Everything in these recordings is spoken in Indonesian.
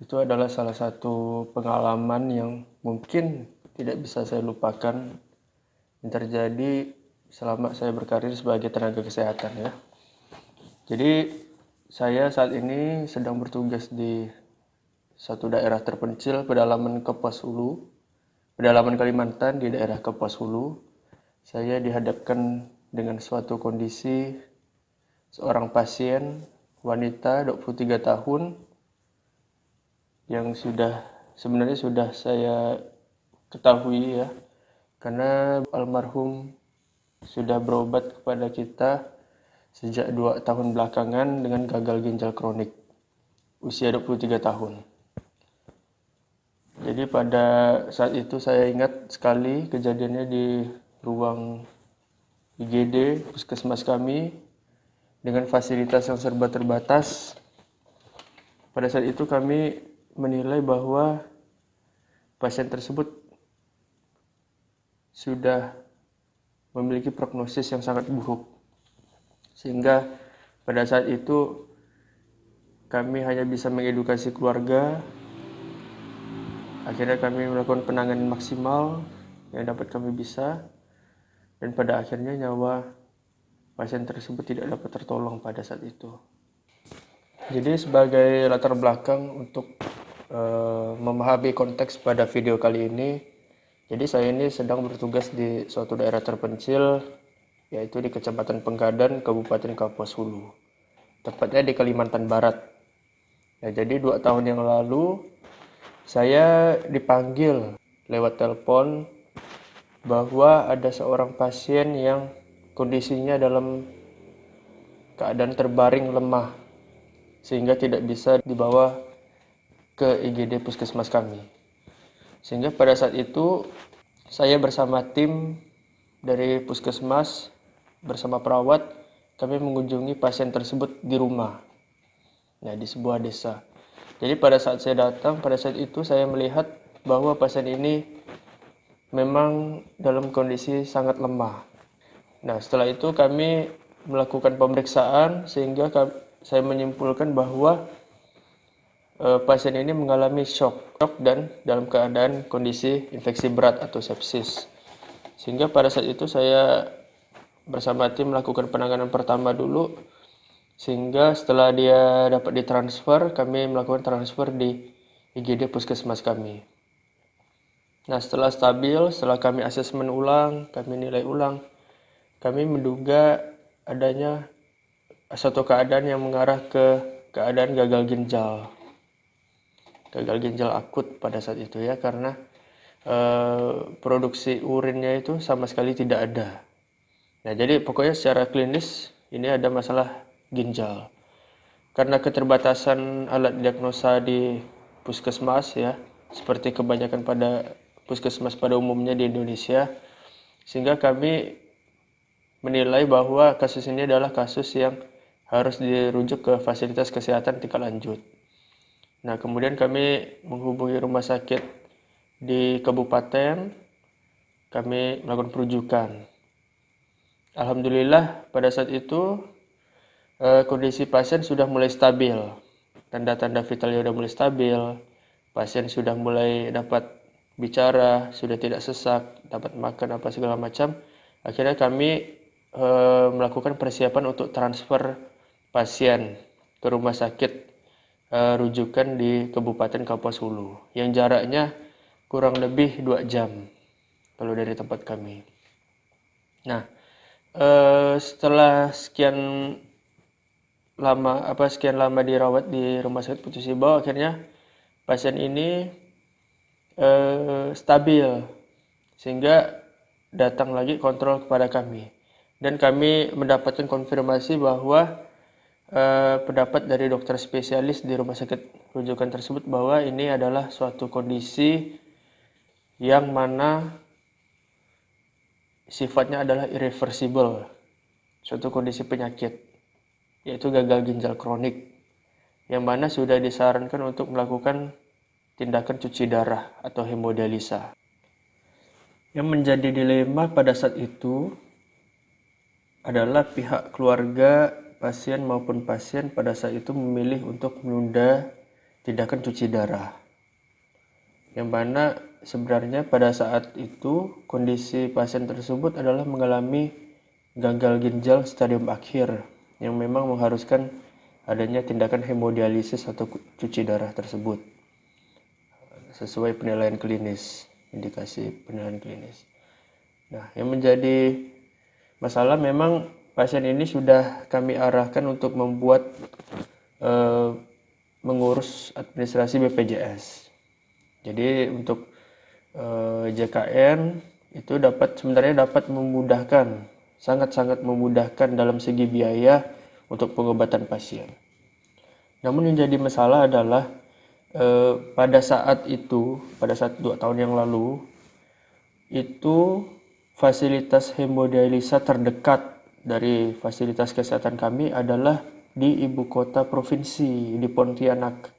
Itu adalah salah satu pengalaman yang mungkin tidak bisa saya lupakan yang terjadi selama saya berkarir sebagai tenaga kesehatan ya. Jadi saya saat ini sedang bertugas di satu daerah terpencil pedalaman Kapuas Hulu, pedalaman Kalimantan di daerah Kapuas Hulu. Saya dihadapkan dengan suatu kondisi seorang pasien wanita 23 tahun yang sebenarnya sudah saya ketahui ya, karena almarhum sudah berobat kepada kita sejak 2 tahun belakangan dengan gagal ginjal kronik usia 23 tahun. Jadi pada saat itu saya ingat sekali kejadiannya di ruang IGD puskesmas kami dengan fasilitas yang serba terbatas. Pada saat itu kami menilai bahwa pasien tersebut sudah memiliki prognosis yang sangat buruk. Sehingga pada saat itu kami hanya bisa mengedukasi keluarga. Akhirnya kami melakukan penanganan maksimal yang dapat kami bisa. Dan pada akhirnya nyawa pasien tersebut tidak dapat tertolong pada saat itu. Jadi sebagai latar belakang untuk memahami konteks pada video kali ini, jadi saya ini sedang bertugas di suatu daerah terpencil, yaitu di Kecamatan Pengkadan, Kabupaten Kapuas Hulu, tepatnya di Kalimantan Barat. Nah, jadi 2 tahun yang lalu saya dipanggil lewat telepon bahwa ada seorang pasien yang kondisinya dalam keadaan terbaring lemah sehingga tidak bisa dibawa ke IGD puskesmas kami. Sehingga pada saat itu saya bersama tim dari puskesmas bersama perawat kami mengunjungi pasien tersebut di rumah. Nah, di sebuah desa. Jadi pada saat saya datang, pada saat itu saya melihat bahwa pasien ini memang dalam kondisi sangat lemah. Nah, setelah itu kami melakukan pemeriksaan sehingga saya menyimpulkan bahwa pasien ini mengalami shock dan dalam keadaan kondisi infeksi berat atau sepsis. Sehingga pada saat itu saya bersama tim melakukan penanganan pertama dulu, sehingga setelah dia dapat ditransfer, kami melakukan transfer di IGD puskesmas kami. Nah, setelah stabil, setelah kami asesmen ulang, kami nilai ulang, kami menduga adanya suatu keadaan yang mengarah ke keadaan gagal ginjal akut pada saat itu ya, karena produksi urinnya itu sama sekali tidak ada. Nah, jadi pokoknya secara klinis ini ada masalah ginjal. Karena keterbatasan alat diagnosa di puskesmas ya, seperti kebanyakan pada puskesmas pada umumnya di Indonesia, sehingga kami menilai bahwa kasus ini adalah kasus yang harus dirujuk ke fasilitas kesehatan tingkat lanjut. Nah, kemudian kami menghubungi rumah sakit di kabupaten, kami melakukan perujukan. Alhamdulillah pada saat itu kondisi pasien sudah mulai stabil. Tanda-tanda vitalnya sudah mulai stabil, pasien sudah mulai dapat bicara, sudah tidak sesak, dapat makan apa segala macam. Akhirnya kami melakukan persiapan untuk transfer pasien ke rumah sakit rujukan di Kabupaten Kapuas Hulu yang jaraknya kurang lebih 2 jam kalau dari tempat kami. Nah, setelah sekian lama dirawat di Rumah Sakit Putus Ibau, akhirnya pasien ini stabil sehingga datang lagi kontrol kepada kami, dan kami mendapatkan konfirmasi bahwa pendapat dari dokter spesialis di rumah sakit rujukan tersebut bahwa ini adalah suatu kondisi yang mana sifatnya adalah irreversible, suatu kondisi penyakit, yaitu gagal ginjal kronik, yang mana sudah disarankan untuk melakukan tindakan cuci darah atau hemodialisa. Yang menjadi dilema pada saat itu adalah pihak keluarga pasien maupun pasien pada saat itu memilih untuk menunda tindakan cuci darah. Yang mana sebenarnya pada saat itu kondisi pasien tersebut adalah mengalami gagal ginjal stadium akhir yang memang mengharuskan adanya tindakan hemodialisis atau cuci darah tersebut sesuai penilaian klinis, indikasi penilaian klinis. Nah, yang menjadi masalah memang pasien ini sudah kami arahkan untuk membuat mengurus administrasi BPJS. Jadi untuk JKN itu sebenarnya dapat memudahkan, sangat-sangat memudahkan dalam segi biaya untuk pengobatan pasien. Namun yang jadi masalah adalah pada saat 2 tahun yang lalu, itu fasilitas hemodialisa terdekat dari fasilitas kesehatan kami adalah di ibu kota provinsi, di Pontianak,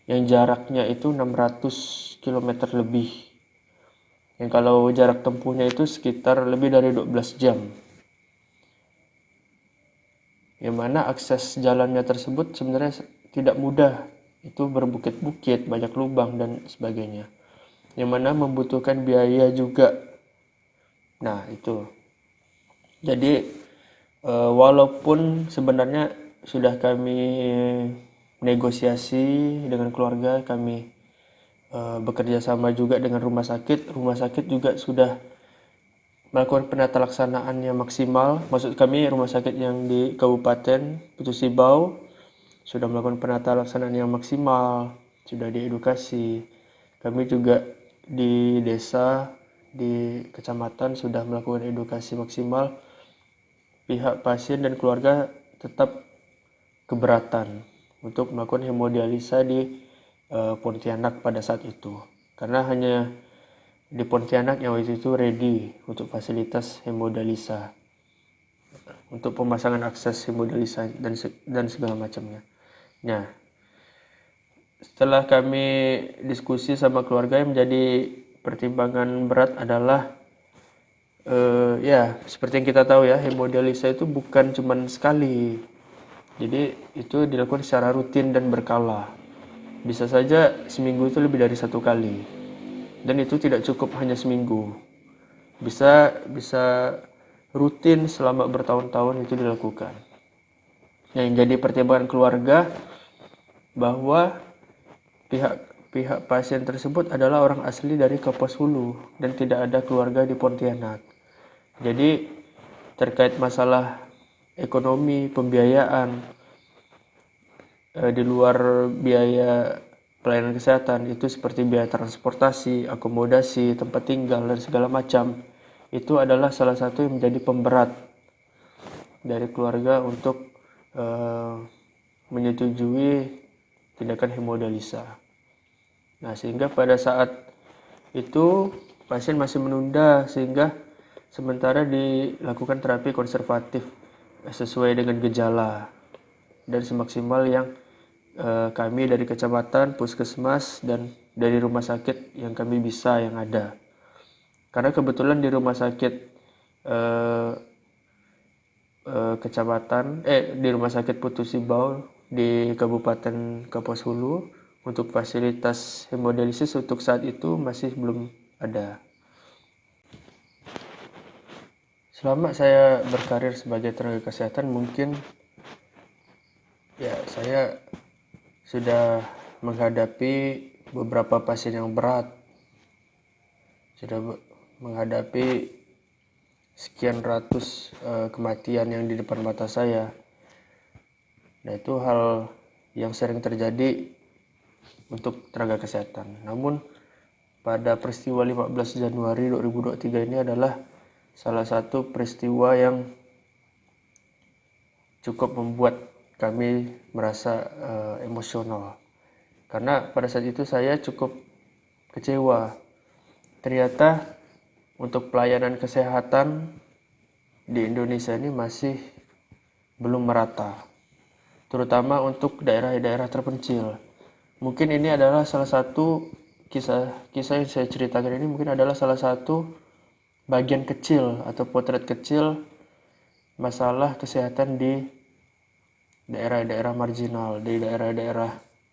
yang jaraknya itu 600 km lebih. Yang kalau jarak tempuhnya itu sekitar lebih dari 12 jam. Yang mana akses jalannya tersebut sebenarnya tidak mudah. Itu berbukit-bukit, banyak lubang dan sebagainya. Yang mana membutuhkan biaya juga. Nah, itu. Jadi walaupun sebenarnya sudah kami negosiasi dengan keluarga, kami bekerja sama juga dengan rumah sakit juga sudah melakukan penata laksanaan yang maksimal. Maksud kami rumah sakit yang di Kabupaten Putu Sibau sudah melakukan penata laksanaan yang maksimal, sudah diedukasi. Kami juga di desa, di kecamatan sudah melakukan edukasi maksimal. Pihak pasien dan keluarga tetap keberatan untuk melakukan hemodialisa di Pontianak pada saat itu. Karena hanya di Pontianak yang waktu itu ready untuk fasilitas hemodialisa, untuk pemasangan akses hemodialisa dan segala macamnya. Nah, setelah kami diskusi sama keluarga, yang menjadi pertimbangan berat adalah ya seperti yang kita tahu ya, hemodialisa itu bukan cuma sekali. Jadi itu dilakukan secara rutin dan berkala. Bisa saja seminggu itu lebih dari 1 kali. Dan itu tidak cukup hanya seminggu. Bisa rutin selama bertahun-tahun itu dilakukan. Yang jadi pertimbangan keluarga bahwa pihak pasien tersebut adalah orang asli dari Kapuas Hulu dan tidak ada keluarga di Pontianak. Jadi terkait masalah ekonomi, pembiayaan di luar biaya pelayanan kesehatan itu seperti biaya transportasi, akomodasi, tempat tinggal dan segala macam, itu adalah salah satu yang menjadi pemberat dari keluarga untuk menyetujui tindakan hemodialisa. Nah, sehingga pada saat itu pasien masih menunda, sehingga sementara dilakukan terapi konservatif sesuai dengan gejala dan semaksimal yang kami dari kecamatan, puskesmas, dan dari rumah sakit yang kami bisa yang ada. Karena kebetulan di rumah sakit di rumah sakit Putu Sibau di Kabupaten Kapuas Hulu untuk fasilitas hemodialisis untuk saat itu masih belum ada. Selama saya berkarir sebagai tenaga kesehatan, mungkin ya saya sudah menghadapi beberapa pasien yang berat, sudah menghadapi sekian ratus kematian yang di depan mata saya. Nah, itu hal yang sering terjadi untuk tenaga kesehatan. Namun pada peristiwa 15 Januari 2023 ini adalah salah satu peristiwa yang cukup membuat kami merasa emosional. Karena pada saat itu saya cukup kecewa. Ternyata untuk pelayanan kesehatan di Indonesia ini masih belum merata. Terutama untuk daerah-daerah terpencil. Mungkin ini adalah salah satu kisah yang saya ceritakan ini mungkin adalah salah satu bagian kecil atau potret kecil masalah kesehatan di daerah-daerah marginal, di daerah-daerah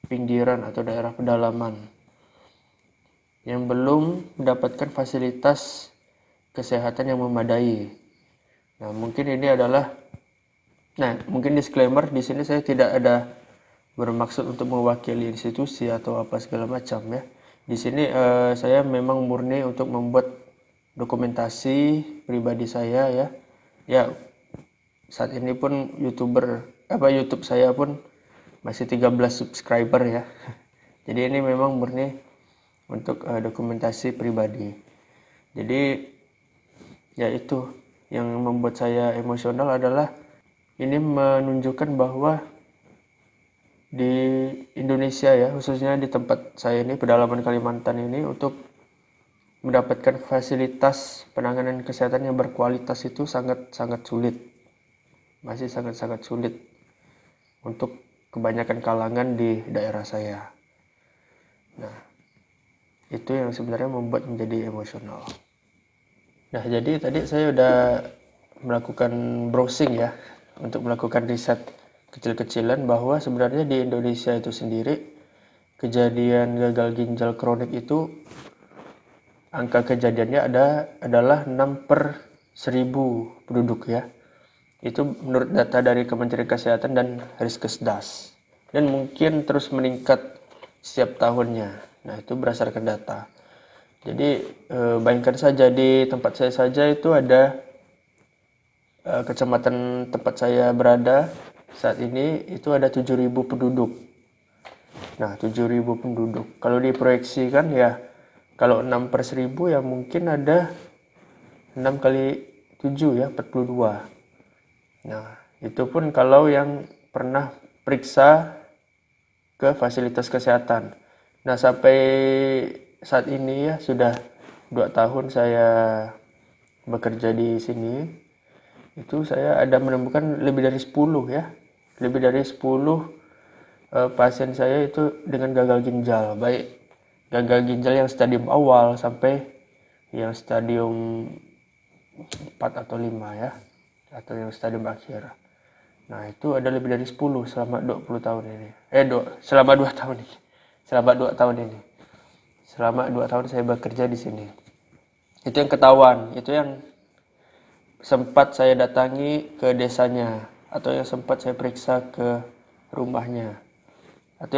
pinggiran atau daerah pedalaman yang belum mendapatkan fasilitas kesehatan yang memadai. Nah, mungkin disclaimer di sini saya tidak ada bermaksud untuk mewakili institusi atau apa segala macam ya. Di sini saya memang murni untuk membuat dokumentasi pribadi saya ya. Ya, saat ini pun YouTube saya pun masih 13 subscriber ya. Jadi ini memang murni untuk dokumentasi pribadi. Jadi ya itu yang membuat saya emosional adalah ini menunjukkan bahwa di Indonesia ya, khususnya di tempat saya ini, pedalaman Kalimantan ini, untuk mendapatkan fasilitas penanganan kesehatan yang berkualitas itu sangat-sangat sulit. Masih sangat-sangat sulit untuk kebanyakan kalangan di daerah saya. Nah, itu yang sebenarnya membuat menjadi emosional. Nah, jadi tadi saya udah melakukan browsing ya, untuk melakukan riset kecil-kecilan bahwa sebenarnya di Indonesia itu sendiri kejadian gagal ginjal kronik itu angka kejadiannya adalah 6 per 1000 penduduk ya. Itu menurut data dari Kementerian Kesehatan dan Riskesdas. Dan mungkin terus meningkat setiap tahunnya. Nah, itu berdasarkan data. Jadi bayangkan saja di tempat saya saja itu ada kecamatan tempat saya berada saat ini itu ada 7.000 penduduk. Nah, 7.000 penduduk. Kalau diproyeksikan ya, kalau 6 per 1000 ya mungkin ada 6 kali 7 ya, 42. Nah, itu pun kalau yang pernah periksa ke fasilitas kesehatan. Nah, sampai saat ini ya sudah 2 tahun saya bekerja di sini. Itu saya ada menemukan lebih dari 10 ya. Lebih dari 10 pasien saya itu dengan gagal ginjal, baik gagal ginjal yang stadium awal sampai yang stadium 4 atau 5 ya, atau yang stadium akhir. Nah, itu ada lebih dari 10 selama 20 tahun ini. Selama 2 tahun ini. Selama 2 tahun ini. Selama 2 tahun saya bekerja di sini. Itu yang ketahuan, itu yang sempat saya datangi ke desanya, atau yang sempat saya periksa ke rumahnya, atau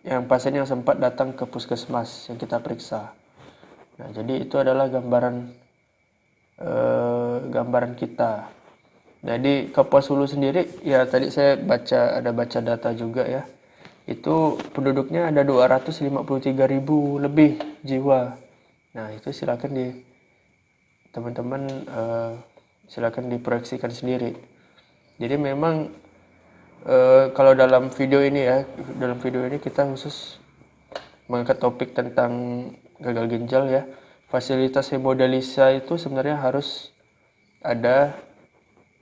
yang pasien yang sempat datang ke puskesmas yang kita periksa. Nah, jadi itu adalah gambaran kita. Jadi Kapuas Hulu sendiri ya, tadi saya baca data juga ya. Itu penduduknya ada 253.000 lebih jiwa. Nah, itu teman-teman silakan diproyeksikan sendiri. Jadi memang kalau dalam video ini kita khusus mengangkat topik tentang gagal ginjal ya. Fasilitas hemodialisa itu sebenarnya harus ada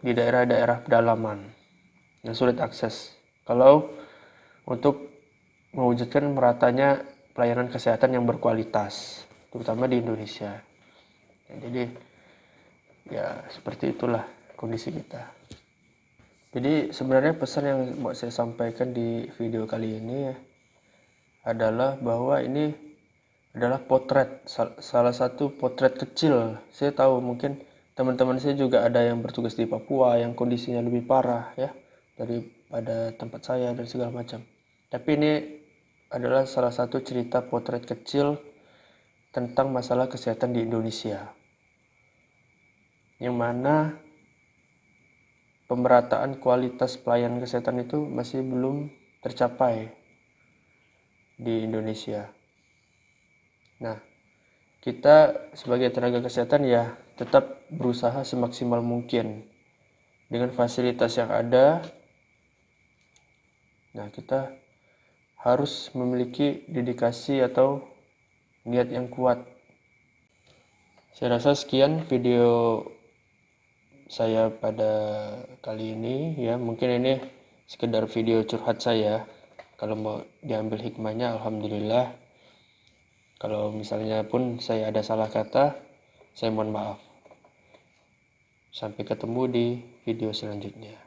di daerah-daerah pedalaman yang sulit akses. Kalau untuk mewujudkan meratanya pelayanan kesehatan yang berkualitas, terutama di Indonesia. Jadi ya seperti itulah kondisi kita. Jadi sebenarnya pesan yang mau saya sampaikan di video kali ini ya, adalah bahwa ini adalah salah satu potret kecil. Saya tahu mungkin teman-teman saya juga ada yang bertugas di Papua yang kondisinya lebih parah ya daripada tempat saya dan segala macam. Tapi ini adalah salah satu cerita potret kecil tentang masalah kesehatan di Indonesia, yang mana pemerataan kualitas pelayanan kesehatan itu masih belum tercapai di Indonesia. Nah, kita sebagai tenaga kesehatan ya tetap berusaha semaksimal mungkin dengan fasilitas yang ada. Nah, kita harus memiliki dedikasi atau niat yang kuat. Saya rasa sekian video saya pada kali ini ya. Mungkin ini sekedar video curhat saya. Kalau mau diambil hikmahnya alhamdulillah. Kalau misalnya pun saya ada salah kata, saya mohon maaf. Sampai ketemu di video selanjutnya.